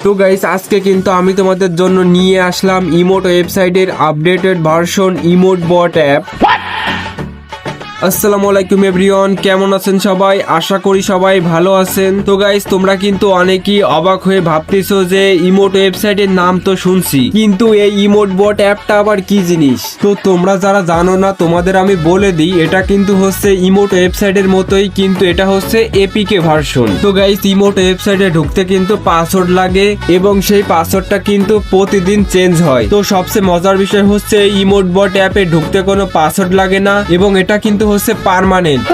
তো গাইস আজকে কিন্তু আমি তোমাদের জন্য নিয়ে আসলাম ইমোট ওয়েবসাইটের আপডেটেড ভার্সন ইমোট বট অ্যাপ। আসসালামু আলাইকুম এভরিওয়ান, কেমন আছেন সবাই? আশা করি সবাই ভালো আছেন। তো গাইস তোমরা কিন্তু অনেকেই অবাক হয়ে ভাবতেছো যে ইমোট ওয়েবসাইটের নাম তো শুনছি, কিন্তু এই ইমোট বট অ্যাপটা আবার কি জিনিস। তো তোমরা যারা জানো না তোমাদের আমি বলে দিই, এটা কিন্তু হচ্ছে ইমোট ওয়েবসাইটের মতোই, কিন্তু এটা হচ্ছে এপিকে ভার্সন। তো গাইস ইমোট ওয়েবসাইটে ঢুকতে কিন্তু পাসওয়ার্ড লাগে এবং সেই পাসওয়ার্ডটা কিন্তু প্রতিদিন চেঞ্জ হয়। তো সবচেয়ে মজার বিষয় হচ্ছে এই ইমোট বট অ্যাপে ঢুকতে কোনো পাসওয়ার্ড লাগে না এবং এটা কিন্তু হচ্ছে পার্মানেন্ট।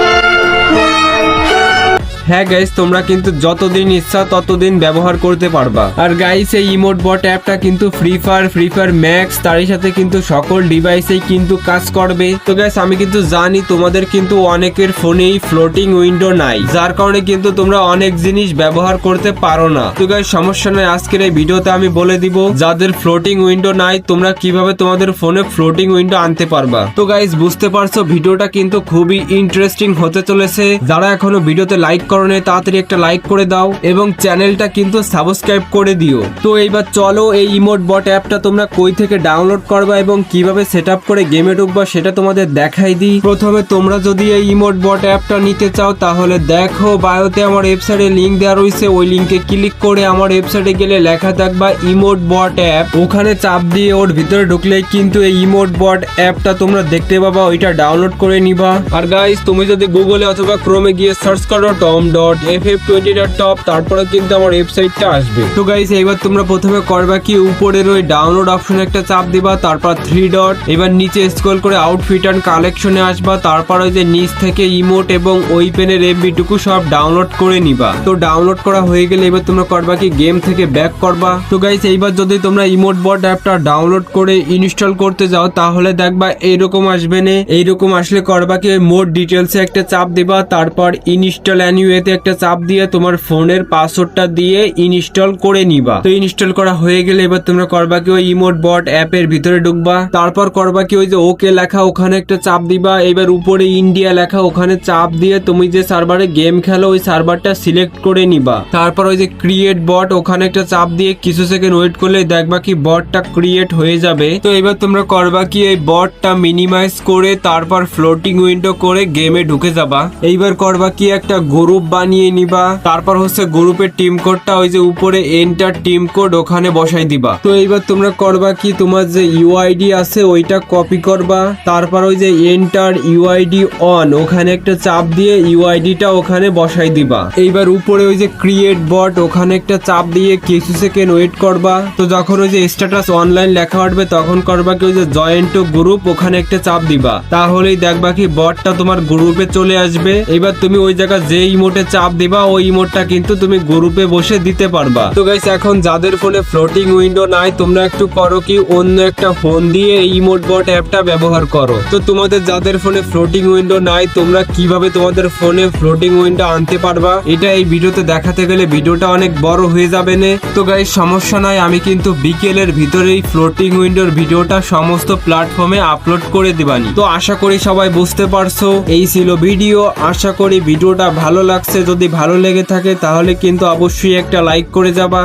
হ্যাঁ গাইস, তোমরা কিন্তু যতদিন ইচ্ছা ততদিন ব্যবহার করতে পারবা। আর গাইস এই ইমোট বট অ্যাপটা কিন্তু ফ্রি ফায়ার ম্যাক্স তারই সাথে কিন্তু সকল ডিভাইসেই কিন্তু কাজ করবে। তো গাইস আমি কিন্তু জানি তোমাদের কিন্তু অনেকের ফোনেই ফ্লোটিং উইন্ডো নাই, যার কারণে কিন্তু তোমরা অনেক জিনিস ব্যবহার করতে পারো না। তো গাইস সমস্যা নাই, আজকের এই ভিডিওতে আমি বলে দিব যাদের ফ্লোটিং উইন্ডো নাই তোমরা কিভাবে তোমাদের ফোনে ফ্লোটিং উইন্ডো আনতে পারবা। তো গাইস বুঝতে পারছো ভিডিওটা কিন্তু খুবই ইন্টারেস্টিং হতে চলেছে। যারা এখনো ভিডিওতে লাইক তাড়াতাড়ি একটা লাইক করে দাও এবং চ্যানেলটা কিন্তু সাবস্ক্রাইব করে দিও। তো এইবার চলো এই ইমোট বট অ্যাপটা তোমরা কই থেকে ডাউনলোড করবা এবং কিভাবে সেটআপ করে গেমে ঢুকবা সেটা তোমাদের দেখাই দিই। প্রথমে তোমরা যদি এই ইমোট বট অ্যাপটা নিতে চাও তাহলে দেখো বায়োতে আমার ওয়েবসাইটে লিংক দেওয়া রয়েছে, ওই লিংকে ক্লিক করে আমার ওয়েবসাইটে গেলে লেখা থাকবা ইমোট বট অ্যাপ, ওখানে চাপ দিয়ে ওর ভিতরে ঢুকলেই কিন্তু এই ইমোট বট অ্যাপটা তোমরা দেখতে পাবা, ওইটা ডাউনলোড করে নিবা। আর গাইস তুমি যদি গুগলে অথবা ক্রোমে গিয়ে সার্চ করো tom.ff20.top তারপরে কিন্তু আমার ওয়েবসাইটটা আসবে। তো গাইস এবার তোমরা প্রথমে করবা কি, উপরের ওই ডাউনলোড অপশনে একটা চাপ দিবা, তারপর 3 ডট, এবার নিচে স্ক্রল করে আউটফিট এন্ড কালেকশনে আসবা, তারপর ওই যে নিচ থেকে ইমোট এবং ওই পেনের এমবি টুকু সব ডাউনলোড করে নিবা। তো ডাউনলোড করা হয়ে গেলে এবার তোমরা করবা কি, গেম থেকে ব্যাক করবা। তো গাইস এইবার যদি তোমরা ইমোট বট অ্যাপটা ডাউনলোড করে ইনস্টল করতে যাও তাহলে দেখবা এইরকম আসবে না। এইরকম আসলে করবা কি, মোর ডিটেলসে একটা চাপ দিবা, তারপর ইনস্টল অ্যানিওয়েতে একটা চাপ দিয়ে তোমার ফোনের পাসওয়ার্ডটা দিয়ে ইনস্টল করে নিবা। তো ইনস্টল করা হয়ে গেলে এবার তোমরা করবা কি, ওই ইমোট বট অ্যাপের ভিতরে ঢুকবা, তারপর করবা কি ওই যে ওকে লেখা ওখানে একটা চাপ দিবা, এবার উপরে ইন্ডিয়া লেখা ওখানে চাপ দিয়ে তুমি যে সার্ভারে গেম খেলো ওই সার্ভারটা সিলেক্ট করে নিবা। তারপর ওই যে ক্রিয়েট বট ওখানে একটা চাপ দিয়ে কিছু সেকেন্ড ওয়েট করলে দেখবা কি বটটা ক্রিয়েট হয়ে যাবে। তো এবার তোমরা করবা কি, এই বটটা মিনিমাইজ করে তারপর ফ্লোটিং উইন্ডো করে গেমে ঢুকে যাবা। এইবার করবা কি, একটা গ্রুপ বানিয়ে নিবা, তারপর হচ্ছে গ্রুপের টিম কোডটা ওই যে উপরে এন্টার টিম কোড ওখানে বসাই দিবা। তো এইবার তোমরা করবা কি, তোমার যে ইউআইডি আছে ওইটা কপি করবা, তারপর ওই যে এন্টার ইউআইডি অন ওখানে একটা চাপ দিয়ে ইউআইডিটা ওখানে বসাই দিবা। এইবার উপরে ওই যে ক্রিয়েট বট ওখানে একটা চাপ দিয়ে কিছু সেকেন্ড ওয়েট করবা। তো যখন ওই যে স্ট্যাটাস অনলাইন লেখা উঠবে তখন করবা কি, ওই যে জয়েন টু গ্রুপ ওখানে একটা চাপ দিবা, তাহলেই দেখবা কি বটটা তোমার গ্রুপে চলে আসবে। এবার তুমি ওই জায়গায় যে ইমোটে চাপ দিবা ওই ইমোটটা কিন্তু তুমি গ্রুপে বসে দিতে পারবা। তো গাইস এখন যাদের ফোনে ফ্লোটিং উইন্ডো নাই তোমরা একটু করো কি, অন্য একটা ফোন দিয়ে এই ইমোট বট অ্যাপটা ব্যবহার করো। তো তোমাদের যাদের ফোনে ফ্লোটিং উইন্ডো নাই তোমরা কিভাবে তোমাদের ফোনে ফ্লোটিং উইন্ডো আনতে পারবা এটা এই ভিডিওতে দেখাতে গেলে ভিডিওটা অনেক বড় হয়ে যাবে না। তো গাইস সমস্যা নাই, আমি কিন্তু বিকেলের ভিতরেই ফ্লোটিং উইন্ডোর ভিডিওটা সমস্ত প্ল্যাটফর্মে আপলোড করে দিবানি। তো আশা করি সবাই বুঝতে পারছো, এই ছিল ভিডিও। আশা করি ভিডিওটা ভালো লাগছে, যদি ভালো লেগে থাকে তাহলে কিন্তু অবশ্যই একটা লাইক করে যাবা।